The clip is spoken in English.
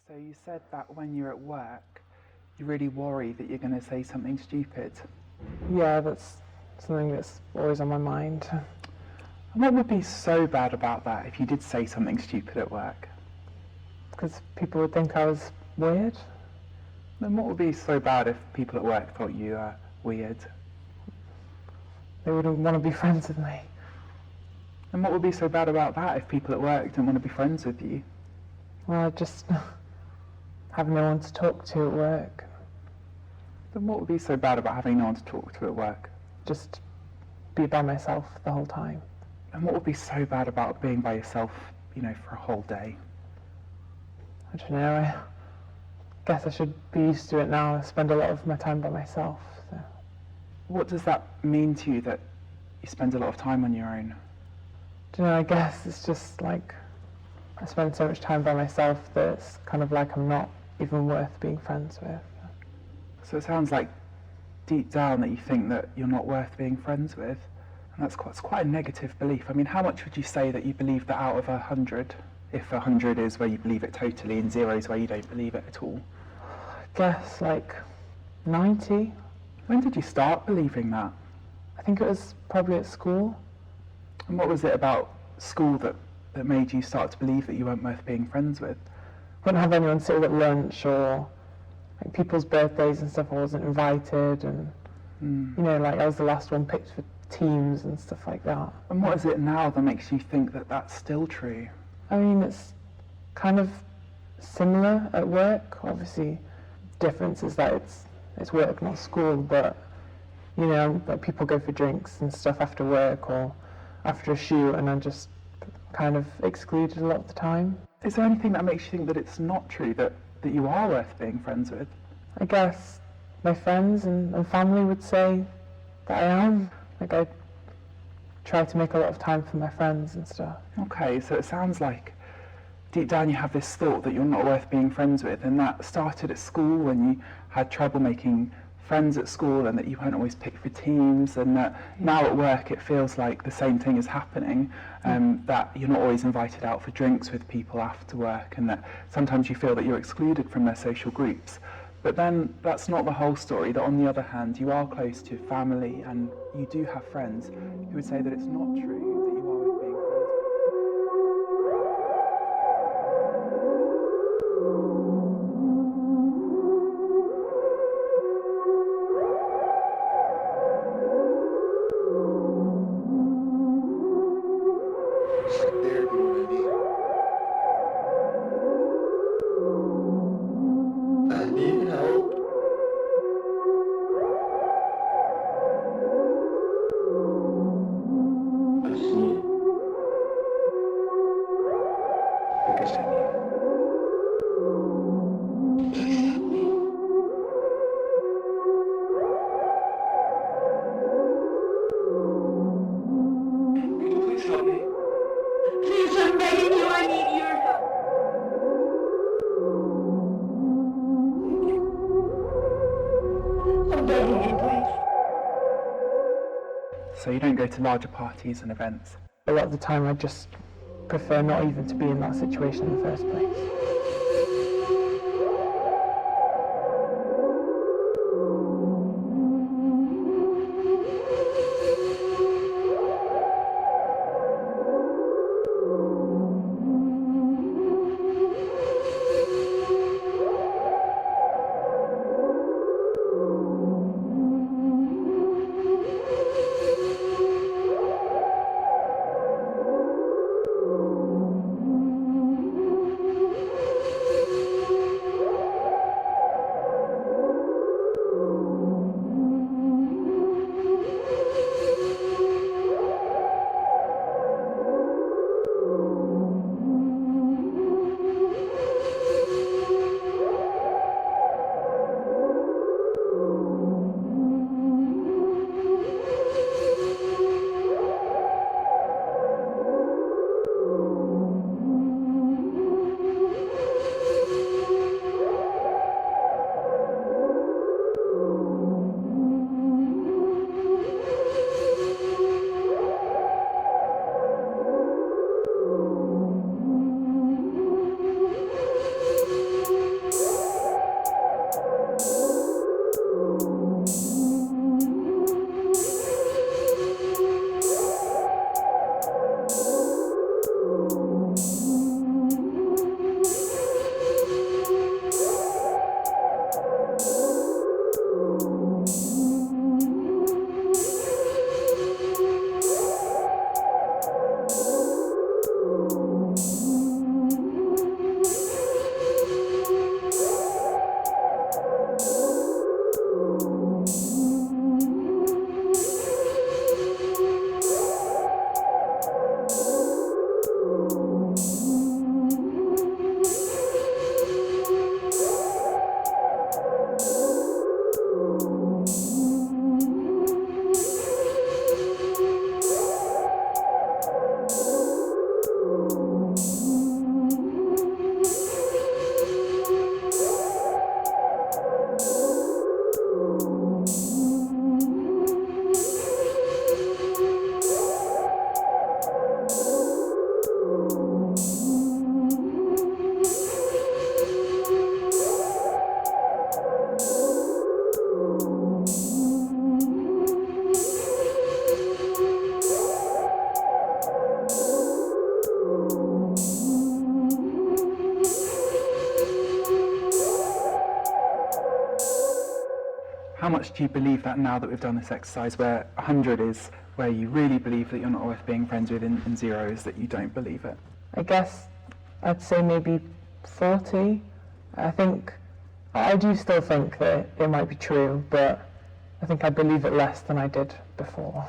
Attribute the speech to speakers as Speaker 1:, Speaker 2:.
Speaker 1: So you said that when you're at work, you really worry that you're going to say something stupid.
Speaker 2: Yeah, that's something that's always on my mind.
Speaker 1: And what would be so bad about that if you did say something stupid at work?
Speaker 2: Because people would think I was weird.
Speaker 1: Then what would be so bad if people at work thought you were weird?
Speaker 2: They wouldn't want to be friends with me.
Speaker 1: And what would be so bad about that if people at work didn't want to be friends with you?
Speaker 2: Well, I just have no one to talk to at work.
Speaker 1: Then what would be so bad about having no one to talk to at work?
Speaker 2: Just be by myself the whole time.
Speaker 1: And what would be so bad about being by yourself, for a whole day?
Speaker 2: I don't know, I guess I should be used to it now. I spend a lot of my time by myself. So.
Speaker 1: What does that mean to you, that you spend a lot of time on your own?
Speaker 2: I don't know, I guess it's just like I spend so much time by myself that it's kind of like I'm not even worth being friends with.
Speaker 1: So it sounds like deep down that you think that you're not worth being friends with. And that's quite a negative belief. I mean, how much would you say that you believe that out of 100? If 100 is where you believe it totally and 0 is where you don't believe it at all?
Speaker 2: I guess like 90.
Speaker 1: When did you start believing that?
Speaker 2: I think it was probably at school.
Speaker 1: And what was it about school that made you start to believe that you weren't worth being friends with?
Speaker 2: I wouldn't have anyone sitting at lunch, or like people's birthdays and stuff. I wasn't invited, and like I was the last one picked for teams and stuff like that.
Speaker 1: And what is it now that makes you think that that's still true?
Speaker 2: I mean, it's kind of similar at work. Obviously, difference is that it's work, not school. But like people go for drinks and stuff after work or after a shoot, and I'm just kind of excluded a lot of the time.
Speaker 1: Is there anything that makes you think that it's not true, that you are worth being friends with?
Speaker 2: I guess my friends and family would say that I am. Like I try to make a lot of time for my friends and stuff.
Speaker 1: Okay, so it sounds like deep down you have this thought that you're not worth being friends with, and that started at school when you had trouble making friends at school and that you weren't always picked for teams, and that now at work it feels like the same thing is happening, that you're not always invited out for drinks with people after work, and that sometimes you feel that you're excluded from their social groups. But then that's not the whole story, that on the other hand you are close to family and you do have friends who would say that it's not true that you are worth being friends with.
Speaker 3: Right there, if you know what I mean. I need help. I see it.
Speaker 1: Because then you-
Speaker 3: Please help me. Can you please help me?
Speaker 4: Please, I'm begging you, I need your help. I'm begging you, please.
Speaker 1: So you don't go to larger parties and events?
Speaker 2: A lot of the time I just prefer not even to be in that situation in the first place.
Speaker 1: how much do you believe that now that we've done this exercise, where 100 is where you really believe that you're not worth being friends with, and 0 is that you don't believe it?
Speaker 2: I guess I'd say maybe 40. I do still think that it might be true, but I think I believe it less than I did before.